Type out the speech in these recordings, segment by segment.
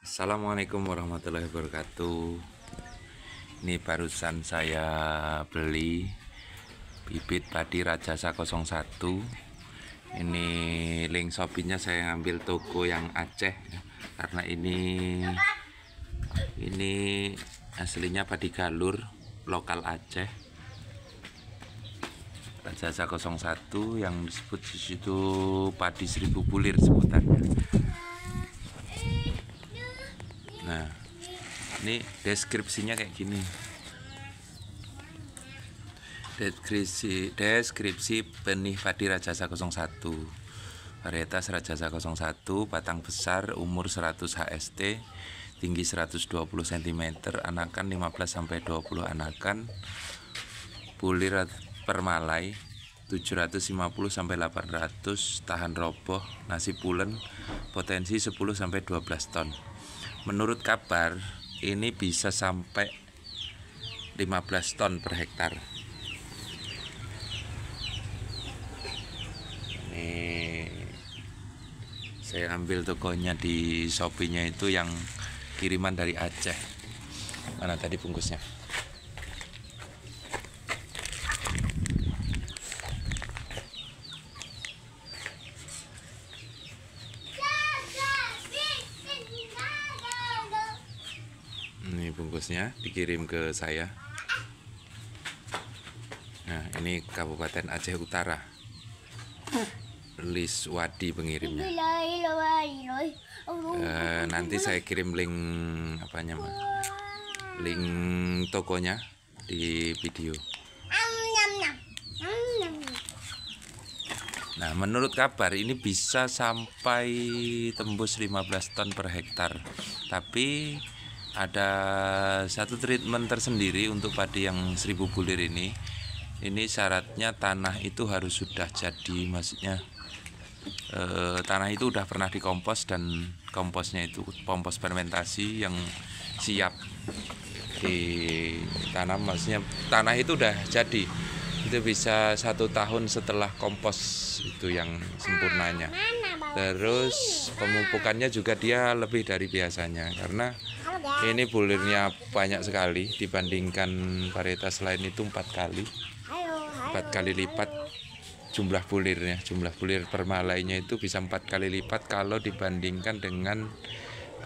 Assalamualaikum warahmatullahi wabarakatuh. Ini barusan saya beli bibit padi Rajasa 01. Ini link Shopee-nya saya ngambil toko yang Aceh ya. Karena ini aslinya padi galur lokal Aceh. Rajasa 01 yang disebut di situ padi 1000 bulir sebutannya. Nah, ini deskripsinya kayak gini. Deskripsi benih padi Rajasa 01. Varietas Rajasa 01, batang besar, umur 100 HST, tinggi 120 cm, anakan 15 sampai 20 anakan, bulir permalai 750 sampai 800, tahan roboh, nasi pulen, potensi 10 sampai 12 ton. Menurut kabar ini bisa sampai 15 ton per hektar. Ini saya ambil tokonya di Shopee-nya itu yang kiriman dari Aceh. Mana tadi bungkusnya? Ini bungkusnya dikirim ke saya. Nah, ini Kabupaten Aceh Utara. Liswadi pengirimnya. Nanti saya kirim link apanya, Mas? Link tokonya di video. Nah, menurut kabar ini bisa sampai tembus 15 ton per hektar. Tapi ada satu treatment tersendiri untuk padi yang 1000 bulir ini. Ini syaratnya tanah itu harus sudah jadi, maksudnya tanah itu udah pernah dikompos dan komposnya itu kompos fermentasi yang siap ditanam, maksudnya tanah itu udah jadi, itu bisa 1 tahun setelah kompos itu yang sempurnanya. Terus pemupukannya juga dia lebih dari biasanya karena ini bulirnya banyak sekali dibandingkan varietas lain itu 4 kali lipat jumlah bulirnya. Jumlah bulir permalainya itu bisa 4 kali lipat kalau dibandingkan dengan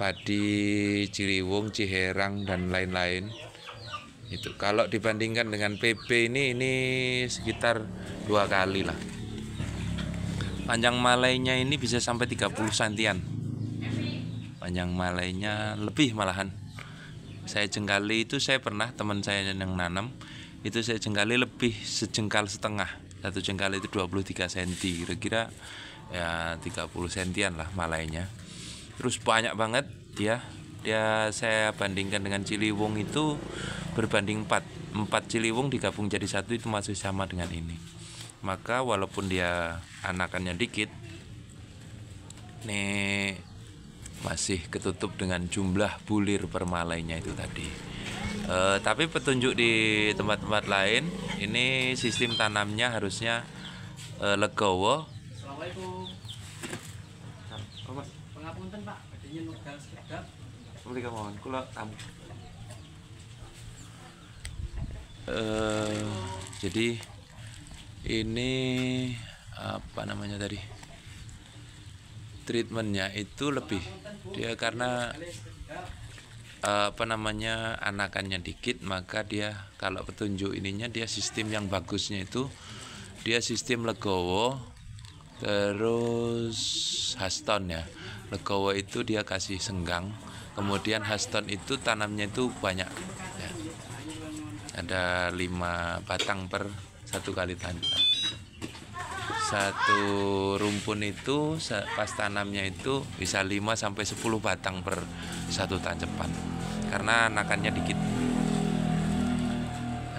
padi Ciliwung, Ciherang dan lain-lain. Itu kalau dibandingkan dengan PB ini sekitar 2 kali lah. Panjang malainya ini bisa sampai 30 cm. Panjang malainya lebih malahan. Saya jengkali itu, saya pernah teman saya yang nanam itu, saya jengkali lebih sejengkal setengah. Satu jengkal itu 23 cm, kira-kira ya 30 cm lah malainya. Terus banyak banget dia saya bandingkan dengan Ciliwung itu berbanding 4 Ciliwung digabung jadi satu itu masih sama dengan ini. Maka walaupun dia anakannya dikit, nih masih ketutup dengan jumlah bulir permalainya itu tadi. Tapi petunjuk di tempat-tempat lain ini sistem tanamnya harusnya legowo. Assalamualaikum. Pengapunten Pak, badhe nugal sekedap. Mriki mawon kula tamu. Jadi ini apa namanya tadi? Treatmentnya itu lebih dia karena apa namanya anakannya dikit, maka dia kalau petunjuk ininya dia sistem yang bagusnya itu dia sistem legowo terus haston ya. Legowo itu dia kasih senggang, kemudian haston itu tanamnya itu banyak ya. Ada 5 batang per 1 kali tanam. Satu rumpun itu pas tanamnya itu bisa 5 sampai 10 batang per 1 tancepan. Karena anakannya dikit.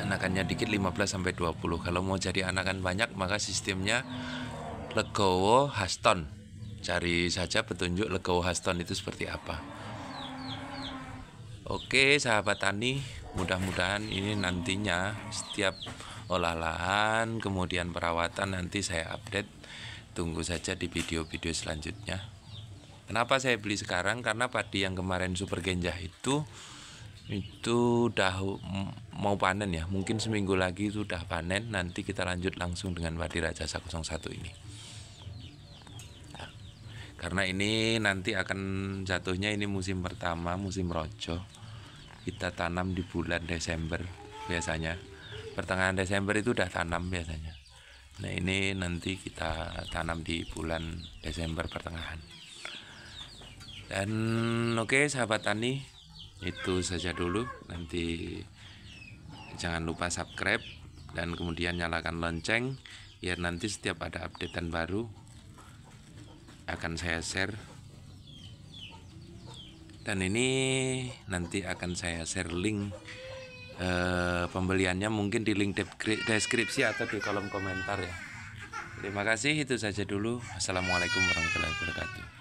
Anakannya dikit 15 sampai 20. Kalau mau jadi anakan banyak maka sistemnya legowo haston. Cari saja petunjuk legowo haston itu seperti apa. Oke, sahabat tani, mudah-mudahan ini nantinya setiap olah lahan kemudian perawatan nanti saya update. Tunggu saja di video-video selanjutnya. Kenapa saya beli sekarang? Karena padi yang kemarin Super Genjah itu udah mau panen ya. Mungkin seminggu lagi itu udah panen. Nanti kita lanjut langsung dengan padi Rajasa 01 ini. Nah, karena ini nanti akan jatuhnya ini musim pertama, musim rojo. Kita tanam di bulan Desember biasanya. Pertengahan Desember itu udah tanam biasanya. Nah, ini nanti kita tanam di bulan Desember pertengahan. Dan oke, sahabat tani, itu saja dulu. Nanti jangan lupa subscribe dan kemudian nyalakan lonceng biar nanti setiap ada updatean baru akan saya share. Dan ini nanti akan saya share link pembeliannya mungkin di link deskripsi atau di kolom komentar ya. Terima kasih, itu saja dulu. Assalamualaikum warahmatullahi wabarakatuh.